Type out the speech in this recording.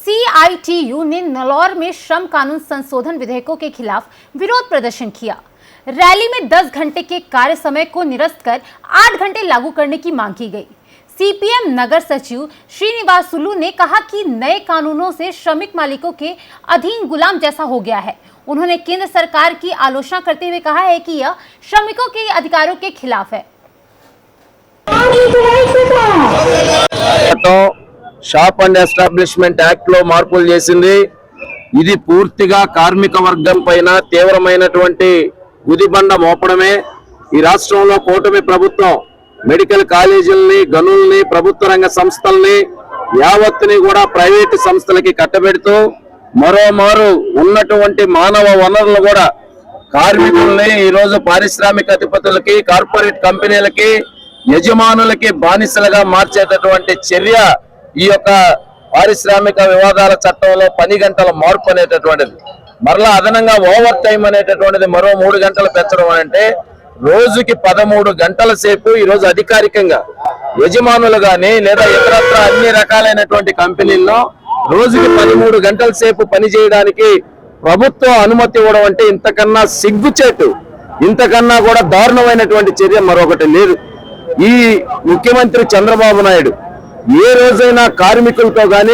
CITU ने नलौर में श्रम कानून संशोधन विधेयकों के खिलाफ विरोध प्रदर्शन किया। रैली में 10 घंटे के कार्य समय को निरस्त कर 8 घंटे लागू करने की मांग की गई। सीपीएम नगर सचिव श्रीनिवास सुलू ने कहा कि नए कानूनों से श्रमिक मालिकों के अधीन गुलाम जैसा हो गया है। उन्होंने केंद्र सरकार की आलोचना करते हुए कहा है कि यह श्रमिकों के अधिकारों के खिलाफ है। షాప్ అండ్ ఎస్టాబ్లిష్మెంట్ యాక్ట్ లో మార్పులు చేసింది। ఇది పూర్తిగా కార్మిక వర్గం పైన తీవ్రమైనటువంటి గుదిబండ మోపడమే। ఈ రాష్ట్రంలో కూటమి ప్రభుత్వం మెడికల్ కాలేజీల్ని, గనుల్ని, ప్రభుత్వ రంగ సంస్థల్ని యావత్తుని కూడా ప్రైవేట్ సంస్థలకి కట్టబెడుతూ మరోమారు ఉన్నటువంటి మానవ వనరులు కూడా కార్మికుల్ని ఈ రోజు పారిశ్రామిక అధిపతులకి, కార్పొరేట్ కంపెనీలకి, యజమానులకి బానిసలుగా మార్చేటటువంటి చర్య ఈ యొక్క పారిశ్రామిక వివాదాల చట్టంలో పని గంటల మార్పు అనేటటువంటిది। మరలా అదనంగా ఓవర్ టైం అనేటటువంటిది మరో 3 గంటలు పెంచడం అంటే రోజుకి 13 గంటల సేపు ఈ రోజు అధికారికంగా యజమానులు గాని లేదా ఇతరత్ర అన్ని రకాలైనటువంటి కంపెనీల్లో రోజుకి 13 గంటల సేపు పని చేయడానికి ప్రభుత్వం అనుమతి ఇవ్వడం అంటే ఇంతకన్నా సిగ్గుచేటు, ఇంతకన్నా కూడా దారుణమైనటువంటి చర్య మరొకటి లేదు। ఈ ముఖ్యమంత్రి చంద్రబాబు నాయుడు ఏ రోజైనా కార్మికులతో గాని